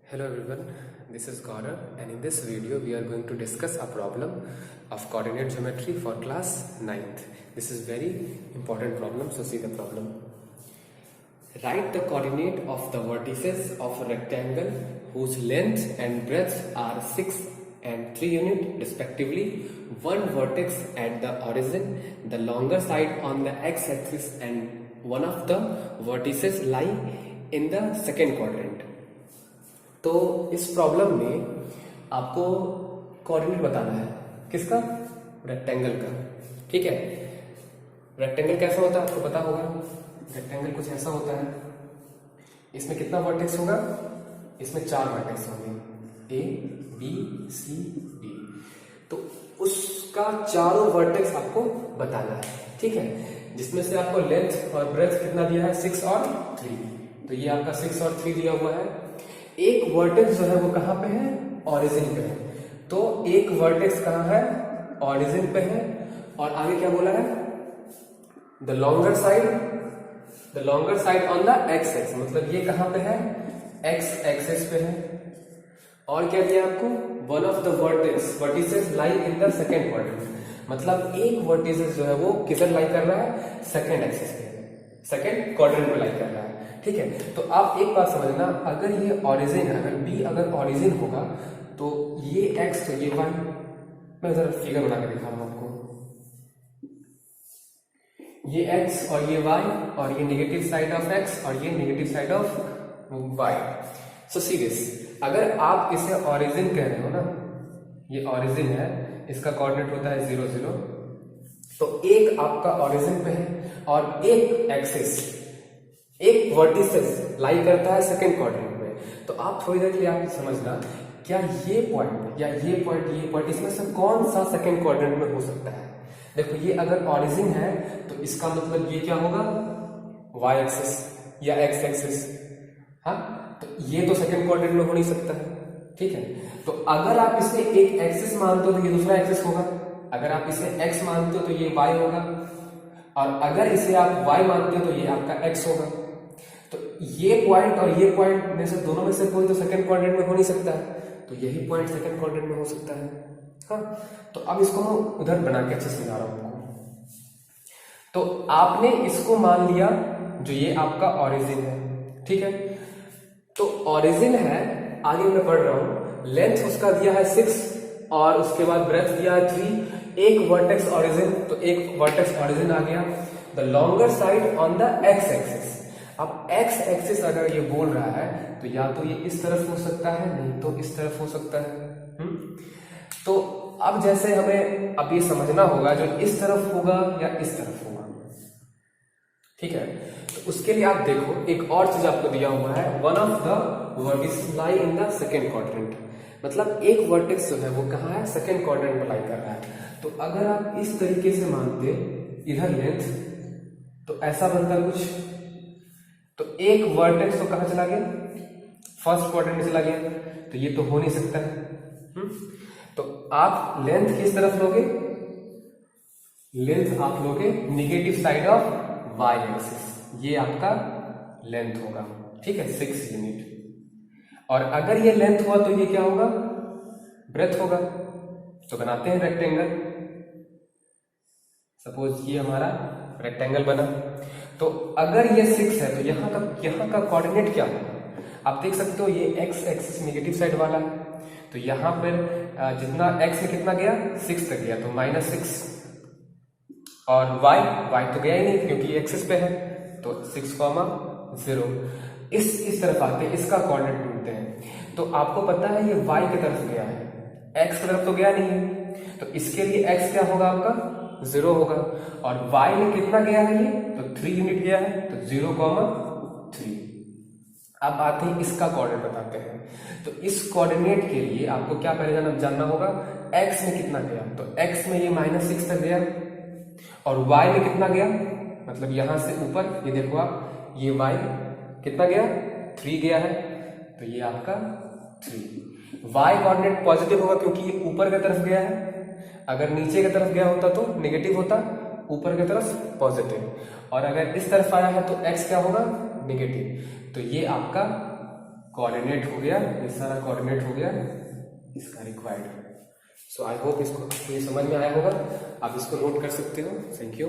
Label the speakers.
Speaker 1: Hello everyone, this is Gaurav and in this video we are going to discuss a problem of coordinate geometry for class 9th. This is very important problem, so see the problem. Write the coordinate of the vertices of a rectangle whose length and breadth are 6 and 3 units respectively. One vertex at the origin, the longer side on the x-axis and one of the vertices lie in the second quadrant. तो इस problem में आपको coordinate बताना है किसका, rectangle का। ठीक है, रेक्टेंगल कैसा होता है आपको पता होगा। रेक्टेंगल कुछ ऐसा होता है, इसमें कितना वर्टेक्स होगा, इसमें 4 वर्टेक्स होंगे, ए बी सी डी। तो उसका चारों वर्टेक्स आपको बताना है। ठीक है, जिसमें से आपको लेंथ और ब्रेड्थ कितना दिया है, 6 और 3। तो ये आपका 6 और 3 दिया हुआ है। एक वर्टेक्स जो है वो कहां पे है, ओरिजिन पे है। तो एक वर्टेक्स कहां है, ओरिजिन पे है। और आगे क्या बोला है, the longer side on the x axis, मतलब ये कहां पे है, एक्स एक्सिस पे है। और क्या दिया आपको, one of the vertices lie in the second quadrant, मतलब एक वर्टिसेस जो है वो किधर लाई कर रहा है, सेकेंड एक्सिस पे, सेकेंड क्वाड्रेंट पे लाई कर रहा है। ठीक है, तो आप एक बात समझना, अगर ये ओरिजिन है, अगर बी अगर ओरिजिन होगा तो ये एक्स तो ये वाई। मैं जरा फिगर बना के दिखा रहा हूं आपको। ये एक्स और ये वाई, और ये नेगेटिव साइड ऑफ एक्स और ये negative side of y. So see this, अगर आप इसे ओरिजिन कह रहे हो ना, ये ओरिजिन है, इसका कोऑर्डिनेट होता है 0 0। तो एक आपका ओरिजिन पे है और एक एक्सिस, एक वर्टिसेस लाई करता है सेकेंड क्वाड्रेंट में। तो आप थोड़ी देर के लिए आप समझना, क्या ये पॉइंट या ये पॉइंट इसमें से कौन सा सेकेंड क्वाड्रेंट में हो सकता है। देखो, ये अगर ओरिजिन है तो इसका मतलब ये क्या होगा, वाई एक्सिस या एक्स एक्सिस। हाँ, तो ये तो सेकेंड क्वाड्रेंट में हो नहीं सकता है। ठीक है, तो अगर आप इसे एक एक्सिस मानते हो तो ये दूसरा एक्सिस होगा, अगर आप इसे एक्स मानते हो तो ये वाई होगा, और अगर इसे आप वाई मानते हो तो ये आपका एक्स होगा। तो ये पॉइंट और ये पॉइंट में से दोनों में से कोई तो सेकंड क्वाड्रेंट में हो नहीं सकता है, तो यही पॉइंट सेकंड क्वाड्रेंट में हो सकता है। हाँ, तो अब इसको मैं उधर बना के अच्छे से समझा रहा हूं आपको। तो आपने इसको मान लिया जो ये आपका ओरिजिन है। ठीक है, तो ओरिजिन है, आगे मैं पढ़ रहा हूं, लेंथ उसका दिया है 6 और उसके बाद ब्रेड्थ दिया है 3। एक वर्टेक्स ओरिजिन, तो एक वर्टेक्स ओरिजिन आ गया। The longer side on the x axis. अब एक्स एक्सिस अगर ये बोल रहा है तो या तो ये इस तरफ हो सकता है, नहीं तो इस तरफ हो सकता है। तो अब जैसे हमें अब ये समझना होगा जो इस तरफ होगा या इस तरफ होगा। ठीक है, तो उसके लिए आप देखो, एक और चीज आपको दिया हुआ है, one of the vertices lie in the second quadrant, मतलब एक वर्टेक्स जो है वो कहाँ है, सेकेंड क्वाड्रेंट में लाई कर रहा है। तो अगर आप इस तरीके से मानते इधर लेंथ, तो ऐसा बनता कुछ, तो एक वर्टेक्स तो कहां चला गया, फर्स्ट क्वाड्रेंट में चला गया, तो ये तो हो नहीं सकता है। तो आप लेंथ किस तरफ लोगे, लेंथ आप लोगे negative side of y axis, ये आपका लेंथ होगा। ठीक है, 6 यूनिट। और अगर ये लेंथ हुआ तो ये क्या होगा, ब्रेड्थ होगा। तो बनाते हैं रेक्टेंगल। सपोज ये हमारा रेक्टेंगल बना, तो अगर ये 6 है तो यहाँ का कोऑर्डिनेट क्या होगा, आप देख सकते हो, ये एक्स एक्सिस नेगेटिव साइड वाला है, तो यहाँ पर जितना एक्स में कितना गया, 6 तक गया, तो -6। और वाई तो गया ही नहीं क्योंकि एक्सिस पे है, तो 6, 0। इस तरफ आते हैं, इसका कोऑर्डिनेट ढूंढते हैं। तो आपको पता है ये वाई की तरफ गया है, एक्स की तरफ तो गया नहीं है, तो इसके लिए एक्स क्या होगा आपका, 0 होगा। और y में कितना गया है, ये तो 3 यूनिट गया है, तो 0, 3। अब आते हैं इसका कोऑर्डिनेट बताते हैं। तो इस कोऑर्डिनेट के लिए आपको क्या पहले जानना होगा, x में कितना गया, तो x में ये -6 तक गया, और y में कितना गया, मतलब यहां से ऊपर ये देखो आप, ये y कितना गया, 3 गया है, तो ये आपका 3। y कोऑर्डिनेट पॉजिटिव होगा क्योंकि ये ऊपर की तरफ गया है, अगर नीचे की तरफ गया होता तो नेगेटिव होता, ऊपर की तरफ पॉजिटिव। और अगर इस तरफ आया है तो x क्या होगा, नेगेटिव। तो ये आपका कोऑर्डिनेट हो गया, ये सारा कोऑर्डिनेट हो गया इसका रिक्वायर्ड। सो आई होप इसको ये समझ में आया होगा, आप इसको नोट कर सकते हो। Thank you.